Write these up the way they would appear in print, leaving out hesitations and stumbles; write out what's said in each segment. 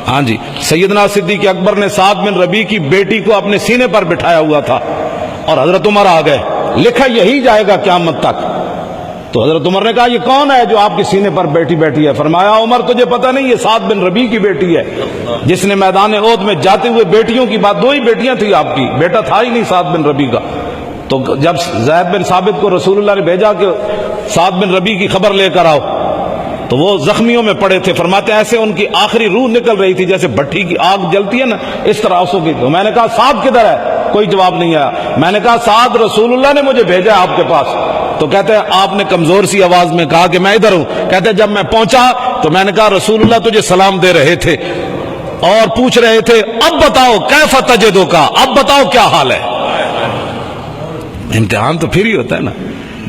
ہاں جی، سیدنا صدیق اکبر نے سعد بن ربیع کی بیٹی کو اپنے سینے پر بٹھایا ہوا تھا اور حضرت عمر آ گئے، لکھا یہی جائے گا قیامت تک۔ تو حضرت عمر نے کہا یہ کون ہے جو آپ کے سینے پر بیٹھی ہے؟ فرمایا عمر تجھے پتہ نہیں، یہ سعد بن ربیع کی بیٹی ہے جس نے میدان احد میں جاتے ہوئے بیٹیوں کی بات، 2 ہی بیٹیاں تھی آپ کی، بیٹا تھا ہی نہیں سعد بن ربیع کا۔ تو جب زید بن ثابت کو رسول اللہ نے بھیجا کہ سعد بن ربیع کی خبر لے کر آؤ، تو وہ زخمیوں میں پڑے تھے، فرماتے ایسے ان کی آخری روح نکل رہی تھی جیسے بھٹی کی آگ جلتی ہے نا، اس طرح آنسو کی۔ تو میں نے کہا سعد کدھر ہے؟ کوئی جواب نہیں آیا۔ میں نے کہا سعد رسول اللہ نے مجھے بھیجا ہے آپ کے پاس۔ تو کہتے ہیں آپ نے کمزور سی آواز میں کہا کہ میں ادھر ہوں۔ کہتے ہیں جب میں پہنچا تو میں نے کہا رسول اللہ تجھے سلام دے رہے تھے اور پوچھ رہے تھے اب بتاؤ کیف تجدو کا، اب بتاؤ کیا حال ہے۔ امتحان تو پھر ہی ہوتا ہے نا،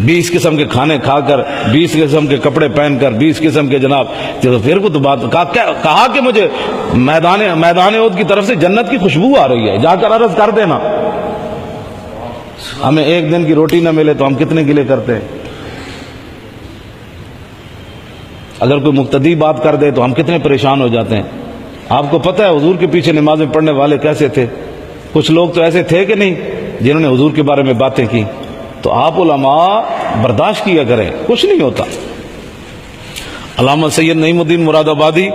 20 قسم کے کھانے کھا کر، 20 قسم کے کپڑے پہن کر، 20 قسم کے جناب، تو پھر کو تو بات کہا کہ مجھے میدان احد کی طرف سے جنت کی خوشبو آ رہی ہے، جا کر عرض کر دینا۔ ہمیں ایک دن کی روٹی نہ ملے تو ہم کتنے گلے کرتے ہیں، اگر کوئی مقتدی بات کر دے تو ہم کتنے پریشان ہو جاتے ہیں۔ آپ کو پتہ ہے حضور کے پیچھے نمازیں پڑھنے والے کیسے تھے؟ کچھ لوگ تو ایسے تھے کہ نہیں جنہوں نے حضور کے بارے میں باتیں کی، تو آپ علماء برداشت کیا کریں، کچھ نہیں ہوتا۔ علامہ سید نعیم الدین مراد آبادی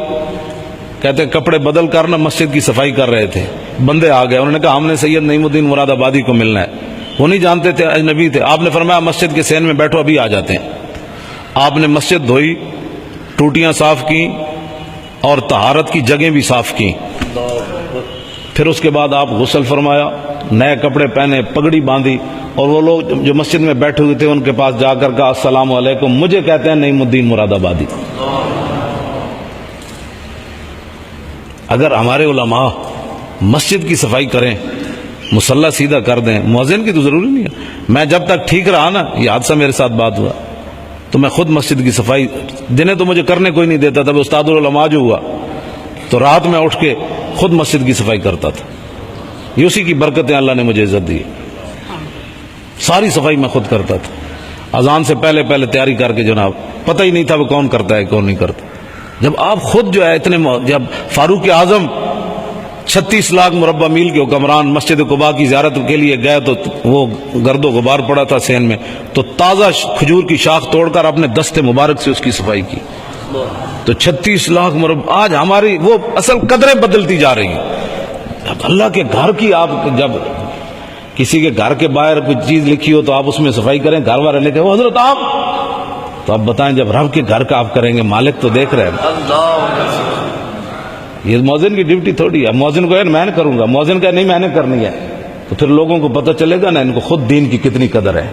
کہتے ہیں کپڑے بدل کر نہ مسجد کی صفائی کر رہے تھے، بندے آ گئے، انہوں نے کہا ہم نے سید نعیم الدین مراد آبادی کو ملنا ہے۔ وہ نہیں جانتے تھے، اجنبی تھے۔ آپ نے فرمایا مسجد کے سین میں بیٹھو، ابھی آ جاتے ہیں۔ آپ نے مسجد دھوئی، ٹوٹیاں صاف کی اور طہارت کی جگہیں بھی صاف کی۔ پھر اس کے بعد آپ غسل فرمایا، نئے کپڑے پہنے، پگڑی باندھی، اور وہ لوگ جو مسجد میں بیٹھے ہوئے تھے ان کے پاس جا کر کہا السلام علیکم، مجھے کہتے ہیں نعیم الدین مراد آبادی۔ اگر ہمارے علماء مسجد کی صفائی کریں، مصلی سیدھا کر دیں، مؤذن کی تو ضروری نہیں ہے۔ میں جب تک ٹھیک رہا نا، یہ حادثہ میرے ساتھ بات ہوا تو میں خود مسجد کی صفائی، دنے تو مجھے کرنے کوئی نہیں دیتا تھا، استاد العلماء جو ہوا تو رات میں اٹھ کے خود مسجد کی صفائی کرتا تھا۔ یہ اسی کی برکتیں اللہ نے مجھے عزت دی، ساری صفائی میں خود کرتا تھا۔ اذان سے پہلے تیاری کر کے جناب، پتہ ہی نہیں تھا وہ کون کرتا ہے کون نہیں کرتا۔ جب آپ خود جو ہے اتنے، جب فاروق اعظم 36 لاکھ مربع میل کے حکمران مسجد قباء کی زیارت کے لیے گئے تو وہ گرد و غبار پڑا تھا سین میں، تو تازہ کھجور کی شاخ توڑ کر اپنے دستے مبارک سے اس کی صفائی کی۔ تو 36 لاکھ مربع، آج ہماری وہ اصل قدریں بدلتی جا رہی ہیں۔ اللہ کے گھر کی، آپ جب کسی کے گھر کے باہر کوئی چیز لکھی ہو تو آپ اس میں صفائی کریں، گھر والے لکھے وہ حضرت آپ، تو آپ بتائیں جب رب کے گھر کا آپ کریں گے، مالک تو دیکھ رہے ہیں۔ یہ مؤذن کی ڈیوٹی تھوڑی ہے، مؤذن کو میں نے کروں گا، مؤذن کا نہیں میں نے کرنی ہے، تو پھر لوگوں کو پتہ چلے گا نا ان کو خود دین کی کتنی قدر ہے۔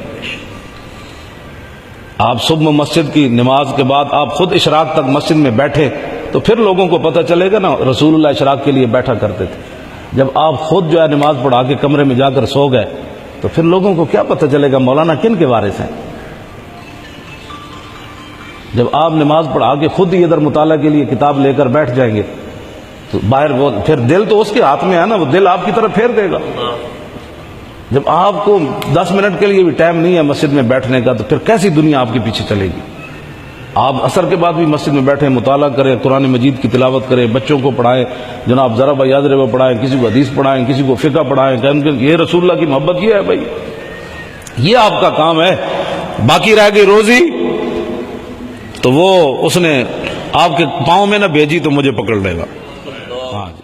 آپ صبح مسجد کی نماز کے بعد آپ خود اشراق تک مسجد میں بیٹھے تو پھر لوگوں کو پتہ چلے گا نا رسول اللہ اشراق کے لیے بیٹھا کرتے تھے۔ جب آپ خود جو ہے نماز پڑھا کے کمرے میں جا کر سو گئے تو پھر لوگوں کو کیا پتہ چلے گا مولانا کن کے وارث ہیں۔ جب آپ نماز پڑھا کے خود ہی ادھر مطالعہ کے لیے کتاب لے کر بیٹھ جائیں گے تو باہر وہ پھر دل تو اس کے ہاتھ میں ہے نا، وہ دل آپ کی طرف پھیر دے گا۔ جب آپ کو 10 منٹ کے لیے بھی ٹائم نہیں ہے مسجد میں بیٹھنے کا تو پھر کیسی دنیا آپ کے پیچھے چلے گی۔ آپ عصر کے بعد بھی مسجد میں بیٹھیں، مطالعہ کریں، قرآن مجید کی تلاوت کریں، بچوں کو پڑھائیں، جناب ذرا بیادر وہ پڑھائیں، کسی کو حدیث پڑھائیں، کسی کو فقہ پڑھائیں، یہ رسول اللہ کی محبت یہ ہے بھائی، یہ آپ کا کام ہے۔ باقی رہ گئی روزی تو وہ اس نے آپ کے پاؤں میں نہ بھیجی تو مجھے پکڑ لے گا۔ ہاں جی۔